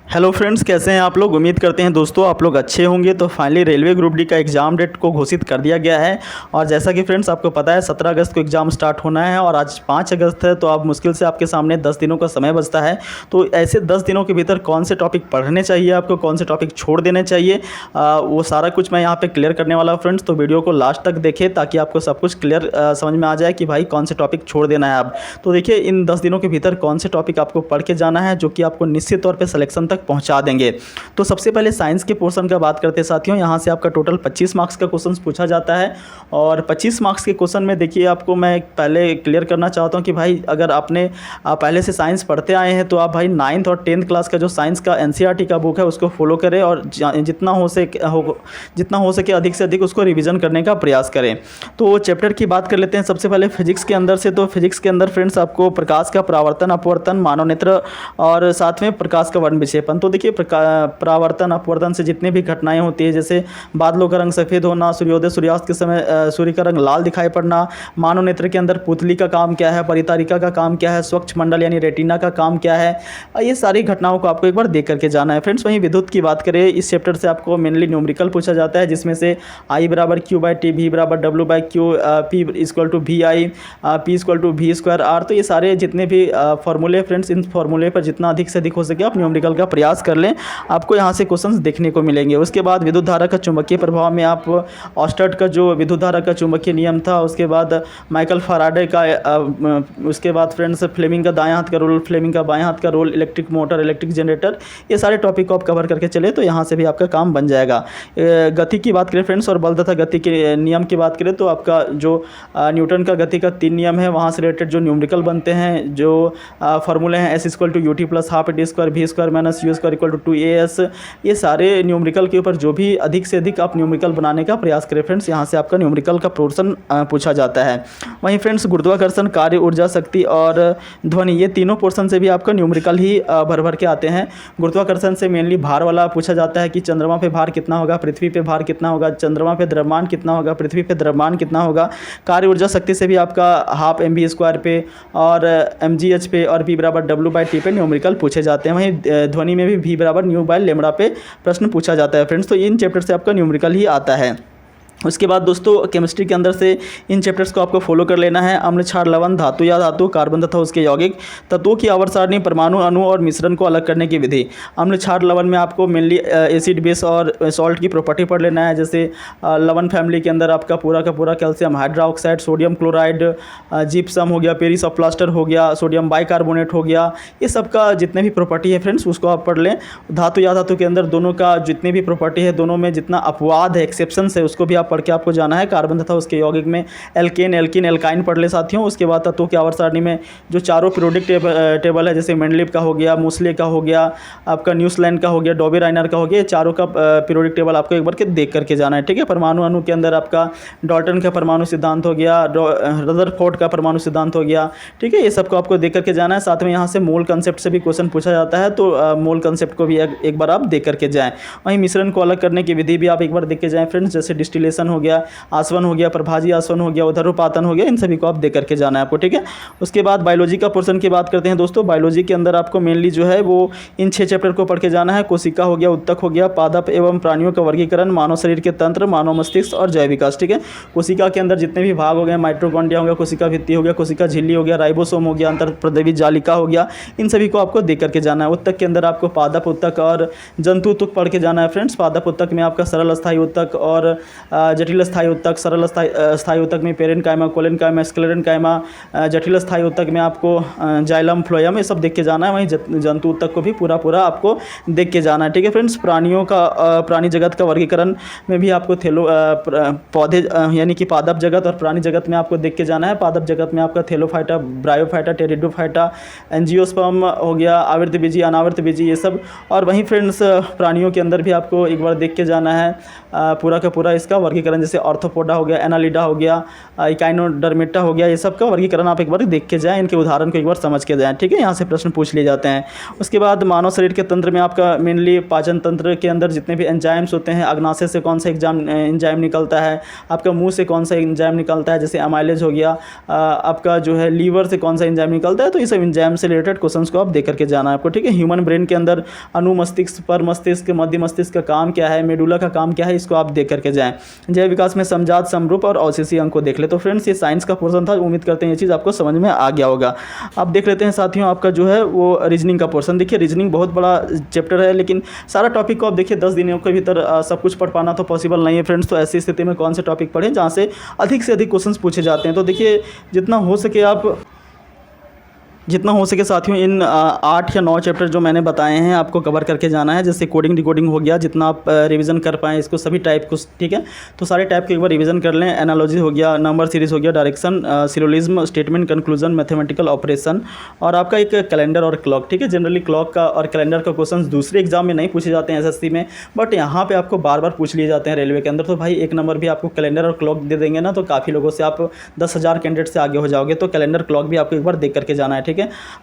Hello friends, कैसे हैं आप लोग। उम्मीद करते हैं दोस्तों आप लोग अच्छे होंगे। तो फाइनली रेलवे ग्रुप डी का एग्ज़ाम डेट को घोषित कर दिया गया है। और जैसा कि फ्रेंड्स आपको पता है 17 अगस्त को एग्ज़ाम स्टार्ट होना है और आज 5 अगस्त है। तो अब मुश्किल से आपके सामने 10 दिनों का समय बचता है। तो ऐसे 10 दिनों के भीतर कौन से टॉपिक पढ़ने चाहिए, आपको कौन से टॉपिक छोड़ देने चाहिए, वो सारा कुछ मैं यहाँ पर क्लियर करने वाला हूँ फ्रेंड्स। तो वीडियो को लास्ट तक देखें ताकि आपको सब कुछ क्लियर समझ में आ जाए कि भाई कौन से टॉपिक छोड़ देना है आप। तो देखिए इन 10 दिनों के भीतर कौन से टॉपिक आपको पढ़ के जाना है जो कि आपको निश्चित तौर पर सिलेक्शन तक पहुँचा देंगे। तो सबसे पहले साइंस के पोर्शन का बात करते हैं साथियों। यहाँ से आपका टोटल 25 मार्क्स का क्वेश्चन पूछा जाता है। और 25 मार्क्स के क्वेश्चन में देखिए आपको मैं पहले क्लियर करना चाहता हूँ कि भाई अगर आपने पहले से साइंस पढ़ते आए हैं तो आप भाई 9th और 10th क्लास का जो साइंस का NCERT का बुक है उसको फॉलो करें और जितना हो सके अधिक से अधिक उसको रिविज़न करने का प्रयास करें। तो चैप्टर की बात कर लेते हैं सबसे पहले फिजिक्स के अंदर से। तो फिजिक्स के अंदर फ्रेंड्स आपको प्रकाश का परावर्तन, अपवर्तन, मानव नेत्र और साथ में प्रकाश का वर्ण विक्षेपण। तो देखिए परावर्तन अपवर्तन से जितनी भी घटनाएं होती है, जैसे बादलों का रंग सफ़ेद होना, सूर्योदय सूर्यास्त के समय सूर्य का रंग लाल दिखाई पड़ना, मानव नेत्र के अंदर पुतली का काम क्या है, परितारिका का काम क्या है, स्वच्छ मंडल यानी रेटिना का काम क्या है, ये सारी घटनाओं को आपको एक बार देख करके जाना है फ्रेंड्स। वहीं विद्युत की बात करें, इस चैप्टर से आपको मेनली न्यूमेरिकल पूछा जाता है, जिसमें से I बराबर Q/T, V बराबर W/Q, P equal to VI, P equal to V²R। तो ये सारे जितने भी फॉर्मूले फ्रेंड्स, इन फॉर्मूले पर जितना अधिक से अधिक हो सके आप न्यूमेरिकल का प्रयास कर लें, आपको यहाँ से क्वेश्चंस देखने को मिलेंगे। उसके बाद विद्युत धारा का चुंबकीय प्रभाव में आप ऑस्टर्ट का जो विद्युत धारा का चुंबकीय नियम था, उसके बाद माइकल फैराडे का, उसके बाद फ्रेंड्स फ्लेमिंग का दायां हाथ का रोल, फ्लेमिंग का बायां हाथ का रोल, इलेक्ट्रिक मोटर, इलेक्ट्रिक जनरेटर, ये सारे टॉपिक को आप कवर करके चले तो यहाँ से भी आपका काम बन जाएगा। गति की बात करें फ्रेंड्स और बल तथा गति के नियम की बात करें तो आपका जो न्यूटन का गति का 3 नियम है वहाँ से रिलेटेड जो न्यूमेरिकल बनते हैं, जो फॉर्मूले हैं S equal to UT plus half D² V² minus U² equal to 2AS, ये सारे न्यूमेरिकल के ऊपर जो भी अधिक से अधिक आप न्यूमेरिकल बनाने का प्रयास करें फ्रेंड्स, यहाँ से आपका न्यूमेरिकल का पोर्शन पूछा जाता है। वहीं फ्रेंड्स गुरुत्वाकर्षण, कार्य, ऊर्जा, शक्ति और ध्वनि, ये तीनों पोर्शन से भी आपका न्यूमेरिकल ही भर भर के आते हैं। गुरुत्वाकर्षण से मेनली भार वाला पूछा जाता है कि चंद्रमा पे भार कितना होगा, पृथ्वी पे भार कितना होगा, चंद्रमा पे द्रव्यमान कितना होगा, पृथ्वी पे द्रव्यमान कितना होगा। कार्य ऊर्जा शक्ति से भी आपका हाफ mv² पे और mgh पे और v बराबर W/T पे न्यूमेरिकल पूछे जाते हैं। वहीं ध्वनि में भी v बराबर ν/λ पे प्रश्न पूछा जाता है फ्रेंड्स। तो इन चैप्टर से आपका न्यूमेरिकल ही आता है। उसके बाद दोस्तों केमिस्ट्री के अंदर से इन चैप्टर्स को आपको फॉलो कर लेना है। अम्ल, क्षार, लवण, धातु या धातु, कार्बन तथा उसके यौगिक, तत्वों की आवर्त सारणी, परमाणु, अणु और मिश्रण को अलग करने की विधि। अम्ल, क्षार, लवण में आपको मेनली एसिड, बेस और सॉल्ट की प्रॉपर्टी पढ़ लेना है। जैसे लवण फैमिली के अंदर आपका पूरा का पूरा calcium hydroxide, sodium chloride, gypsum हो गया, पेरिस ऑफ प्लास्टर हो गया, सोडियम बाइकार्बोनेट हो गया, ये सब का जितने भी प्रॉपर्टी है फ्रेंड्स उसको आप पढ़ लें। धातु या धातु के अंदर दोनों का जितनी भी प्रॉपर्टी है, दोनों में जितना अपवाद है, एक्सेप्शंस है, उसको भी आप पढ़ के आपको जाना है। कार्बन तथा उसके यौगिक में एल्केन, एल्कीन, एल्काइन पढ़ ले साथियों। उसके बाद तत्वों की आवर्त सारणी में जो चारों पीरियोडिक टेबल है, जैसे मेंडलीव का हो गया, मूसले का हो गया, आपका न्यूसलैंड का हो गया, डॉबे राइनर का हो गया, चारों का पीरियोडिक टेबल आपको एक बार के देख करके जाना है, ठीक है। परमाणु अणु के अंदर आपका डाल्टन का परमाणु सिद्धांत हो गया, रदरफोर्ड का परमाणु सिद्धांत हो गया, ठीक है। ये सबको आपको देख करके जाना है। साथ में यहाँ से मोल कंसेप्ट से भी क्वेश्चन पूछा जाता है, तो मोल कंसेप्ट को भी एक बार आप देख करके जाएँ। वहीं मिश्रण को अलग करने की विधि भी आप एक बार देख के जाएँ फ्रेंड्स, जैसे डिस्टिलेशन हो गया, आसवन हो गया, प्रभाजी आसवन हो गया, उदरोपातन हो गया, इन सभी को आप देख करके जाना है आपको, ठीक है। उसके बाद बायोलॉजी का पोर्शन की बात करते हैं दोस्तों। बायोलॉजी के अंदर आपको मेनली जो है वो इन 6 चैप्टर को पढ़ के जाना है। कोशिका हो गया, उत्तक हो गया, पादप एवं प्राणियों का वर्गीकरण, मानव शरीर के तंत्र, मानव मस्तिष्क और जैव विकास, ठीक है। कोशिका के अंदर जितने भी भाग हो गए, माइटोकॉन्ड्रिया हो गया, कोशिका भित्ति हो गया, कोशिका झिल्ली हो गया, राइबोसोम हो गया, अंतर्प्रदेवी जालिका हो गया, इन सभी को आपको देख करके जाना है। उत्तक के अंदर आपको पादप उत्तक और जंतु उत्तक पढ़ के जाना है फ्रेंड्स। पादप उत्तक में आपका सरल अस्थायी उत्तक और जटिल अस्थायी उत्तक, सरल स्थायी उत्तक में पेरेनकाइमा, कोलेनकाइमा, स्क्लेरेनकाइमा, जटिल स्थायी उत्तक में आपको जाइलम, फ्लोएम, ये सब देख के जाना है। वहीं जंतु उत्तक को भी पूरा आपको देख के जाना है, ठीक है फ्रेंड्स। प्राणियों का प्राणी जगत का वर्गीकरण में भी आपको पौधे यानी कि पादप जगत और प्राणी जगत में आपको देख के जाना है। पादप जगत में आपका थैलोफाइटा, ब्रायोफाइटा, टेरिडोफाइटा, एंजियोस्पर्म हो गया, आवृतबीजी, अनावृत बीजी, ये सब। और वहीं फ्रेंड्स प्राणियों के अंदर भी आपको एक बार देख के जाना है पूरा का पूरा इसका वर्गीकरण, जैसे ऑर्थोपोडा हो गया, एनालिडा हो गया, इकाइनोडर्मेटा हो गया, ये सब का वर्गीकरण आप एक बार देख के जाएँ, इनके उदाहरण को एक बार समझ के जाएँ, ठीक है। यहाँ से प्रश्न पूछ लिए जाते हैं। उसके बाद मानव शरीर के तंत्र में आपका मेनली पाचन तंत्र के अंदर जितने भी एंजाइम्स होते हैं, अग्नाशय से कौन सा एंजाइम निकलता है, आपका मुंह से कौन सा एंजाइम निकलता है, जैसे अमाइलेज हो गया, आपका जो है लीवर से कौन सा एंजाइम निकलता है, तो ये सब एंजाइम से रिलेटेड क्वेश्चंस को आप देख करके जाना है आपको, ठीक है। ह्यूमन ब्रेन के अंदर अनुमस्तिष्क, पर मस्तिष्क, मध्य मस्तिष्क का काम क्या है, मेडुला का काम क्या है, इसको आप देख करके जाएं। जैव विकास में समजात, समरूप और अवशेषीय अंक को देख ले। तो फ्रेंड्स ये साइंस का पोर्शन था, उम्मीद करते हैं ये चीज़ आपको समझ में आ गया होगा। आप देख लेते हैं साथियों आपका जो है वो रीजनिंग का पोर्शन। देखिए रीजनिंग बहुत बड़ा चैप्टर है, लेकिन सारा टॉपिक को आप देखिए 10 दिनों के भीतर सब कुछ पढ़ पाना तो पॉसिबल नहीं है फ्रेंड्स। तो ऐसी स्थिति में कौन से टॉपिक पढ़ें जहाँ से अधिक क्वेश्चंस पूछे जाते हैं। तो देखिए जितना हो सके साथियों इन 8 या 9 चैप्टर जो मैंने बताए हैं आपको कवर करके जाना है। जैसे कोडिंग डिकोडिंग हो गया, जितना आप रिवीजन कर पाएँ इसको, सभी टाइप को, ठीक है। तो सारे टाइप के एक बार रिवीजन कर लें। एनालॉजी हो गया, नंबर सीरीज हो गया, direction, syllogism, statement, conclusion, mathematical operation और आपका एक कैलेंडर और क्लॉक, ठीक है। जनरली क्लॉक का और कैलेंडर का क्वेश्चन दूसरे एग्जाम में नहीं पूछे जाते हैं SSC में, बट यहाँ पर आपको बार बार पूछ लिए जाते हैं रेलवे के अंदर। तो भाई एक नंबर भी आपको कैलेंडर और क्लॉक दे देंगे ना, तो काफ़ी लोगों से आप 10,000 कैंडिडेट से आगे हो जाओगे। तो कैलेंडर क्लॉक भी आपको एक बार देख करके जाना है, ठीक है।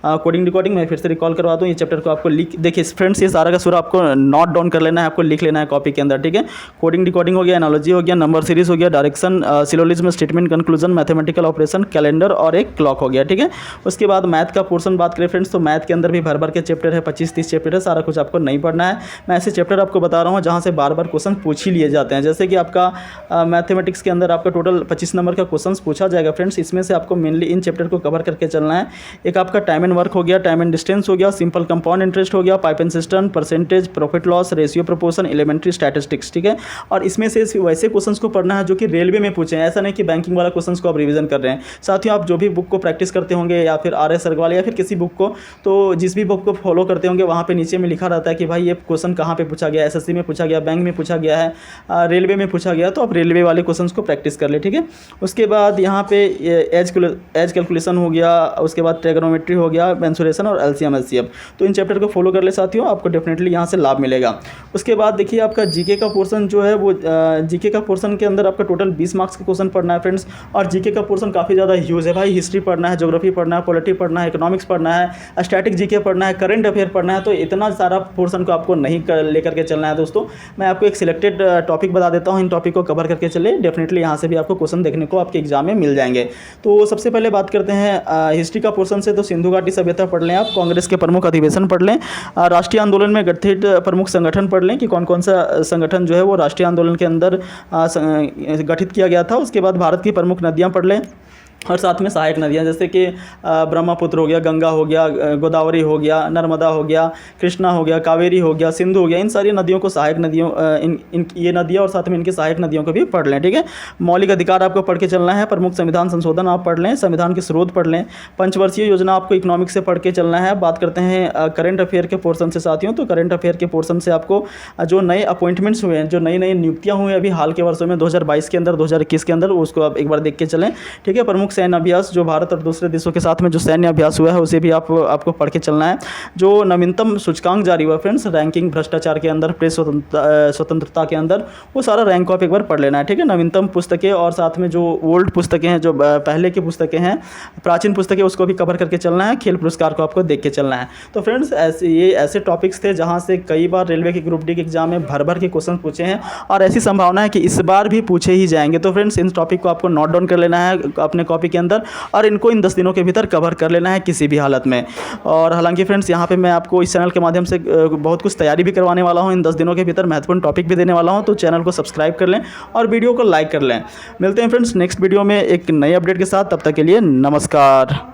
कोडिंग डिकोडिंग मैं फिर से रिकॉल करवा दूँ, ये चैप्टर को आपको लिख, देखिए फ्रेंड्स ये सारा का सारा आपको नोट डाउन कर लेना है, आपको लिख लेना है कॉपी के अंदर, ठीक है। कोडिंग डिकोडिंग हो गया, एनालॉजी हो गया, नंबर सीरीज हो गया, direction, syllogism, statement, conclusion, mathematical operation, calendar और एक क्लॉक हो गया, ठीक है। उसके बाद मैथ का पोर्शन बात करें फ्रेंड्स, तो मैथ के अंदर भी भर के चैप्टर है, 25-30 चैप्टर है, सारा कुछ आपको नहीं पढ़ना है। मैं ऐसे चैप्टर आपको बता रहा हूँ जहाँ से बार बार क्वेश्चन पूछ ही लिए जाते हैं। जैसे कि आपका मैथमेटिक्स के अंदर आपका टोटल 25 नंबर का क्वेश्चन पूछा जाएगा फ्रेंड्स। इसमें से आपको मेनली इन चैप्टर को कवर करके चलना है। एक आपका टाइम एंड वर्क हो गया, टाइम एंड डिस्टेंस हो गया, सिंपल कंपाउंड इंटरेस्ट हो गया, pipe and cistern, percentage, profit loss, ratio proportion, elementary statistics, ठीक है। और इसमें से वैसे क्वेश्चंस को पढ़ना है जो कि रेलवे में पूछे हैं, ऐसा नहीं कि बैंकिंग वाला क्वेश्चंस को आप रिवीजन कर रहे हैं। साथियों आप जो भी बुक को प्रैक्टिस करते होंगे या फिर RS अग्रवाल या फिर किसी बुक को, तो जिस भी बुक को फॉलो करते होंगे वहाँ पे नीचे में लिखा रहता है कि भाई ये क्वेश्चन कहाँ पे पूछा गया, SSC में पूछा गया, बैंक में पूछा गया है, रेलवे में पूछा गया, तो आप रेलवे वाले क्वेश्चंस को प्रैक्टिस कर ले, ठीक है। उसके बाद यहाँ पे एज कैलकुलेशन हो गया, उसके बाद ट्रिग्नोमेट्री हो गया, मेंसुरेशन और LCM LCM। तो इन चैप्टर को फॉलो कर ले साथियों, आपको डेफिनेटली यहाँ से लाभ मिलेगा। उसके बाद देखिए आपका जीके का पोर्शन जो है वो जीके का पोर्शन के अंदर आपका टोटल 20 मार्क्स का क्वेश्चन पढ़ना है फ्रेंड्स। और जीके का पोर्शन काफ़ी ज़्यादा ह्यूज है भाई। हिस्ट्री पढ़ना है, ज्योग्राफी पढ़ना है, पॉलिटी पढ़ना है, इकोनॉमिक्स पढ़ना है, स्टैटिक जीके पढ़ना है, करंट अफेयर पढ़ना है। तो इतना सारा पोर्शन को आपको नहीं लेकर के चलना है दोस्तों। मैं आपको एक सिलेक्टेड टॉपिक बता देता हूँ, इन टॉपिक को कवर करके चले, डेफिनेटली यहाँ से भी आपको क्वेश्चन देखने को आपके एग्जाम में मिल जाएंगे। तो सबसे पहले बात करते हैं हिस्ट्री का पोर्शन से। तो सिंधु घाटी सभ्यता पढ़ लें आप, कांग्रेस के प्रमुख अधिवेशन पढ़ लें, राष्ट्रीय आंदोलन में गठित प्रमुख संगठन पढ़ लें कि कौन कौन सा संगठन जो है वो राष्ट्रीय आंदोलन के अंदर गठित किया गया था। उसके बाद भारत की प्रमुख नदियां पढ़ लें और साथ में सहायक नदियाँ, जैसे कि ब्रह्मपुत्र हो गया, गंगा हो गया, गोदावरी हो गया, नर्मदा हो गया, कृष्णा हो गया, कावेरी हो गया, सिंधु हो गया। इन सारी नदियों को सहायक नदियों ये नदियाँ और साथ में इनकी सहायक नदियों को भी पढ़ लें, ठीक है। मौलिक अधिकार आपको पढ़ के चलना है, प्रमुख संविधान संशोधन आप पढ़ लें, संविधान के स्रोत पढ़ लें, पंचवर्षीय योजना आपको इकोनॉमिक्स से पढ़ के चलना है। बात करते हैं करंट अफेयर के पोर्शन से साथियों, तो करंट अफेयर के पोर्शन से आपको जो नए अपॉइंटमेंट्स हुए हैं, जो नई नई नियुक्तियाँ हुई अभी हाल के वर्षों में 2022 के अंदर, 2021 के अंदर, उसको आप एक बार देख के चलें, ठीक है। प्रमुख सैन्य अभ्यास जो भारत और दूसरे देशों के साथ में जो सैन्य अभ्यास हुआ है उसे भी आपको पढ़ के चलना है। जो नवीनतम सूचकांक जारी हुआ फ्रेंड्स, रैंकिंग भ्रष्टाचार के अंदर, प्रेस स्वतंत्रता के अंदर, वो सारा रैंक को आप एक बार पढ़ लेना है, ठीक है। नवीनतम पुस्तकें और साथ में जो ओल्ड पुस्तकें हैं, जो पहले की पुस्तकें हैं, प्राचीन पुस्तकें, उसको भी कवर करके चलना है। खेल पुरस्कार को आपको देख के चलना है। तो फ्रेंड्स ऐसे टॉपिक्स थे जहाँ से कई बार रेलवे के ग्रुप डी के एग्जाम में भर के क्वेश्चन पूछे हैं और ऐसी संभावना है कि इस बार भी पूछे ही जाएंगे। तो फ्रेंड्स इन टॉपिक को आपको नोट डाउन कर लेना है अपने कॉपी के अंदर और इनको इन 10 दिनों के भीतर कवर कर लेना है किसी भी हालत में। और हालांकि फ्रेंड्स यहाँ पे मैं आपको इस चैनल के माध्यम से बहुत कुछ तैयारी भी करवाने वाला हूँ, इन 10 दिनों के भीतर महत्वपूर्ण टॉपिक भी देने वाला हूँ। तो चैनल को सब्सक्राइब कर लें और वीडियो को लाइक कर लें। मिलते हैं फ्रेंड्स नेक्स्ट वीडियो में एक नए अपडेट के साथ, तब तक के लिए नमस्कार।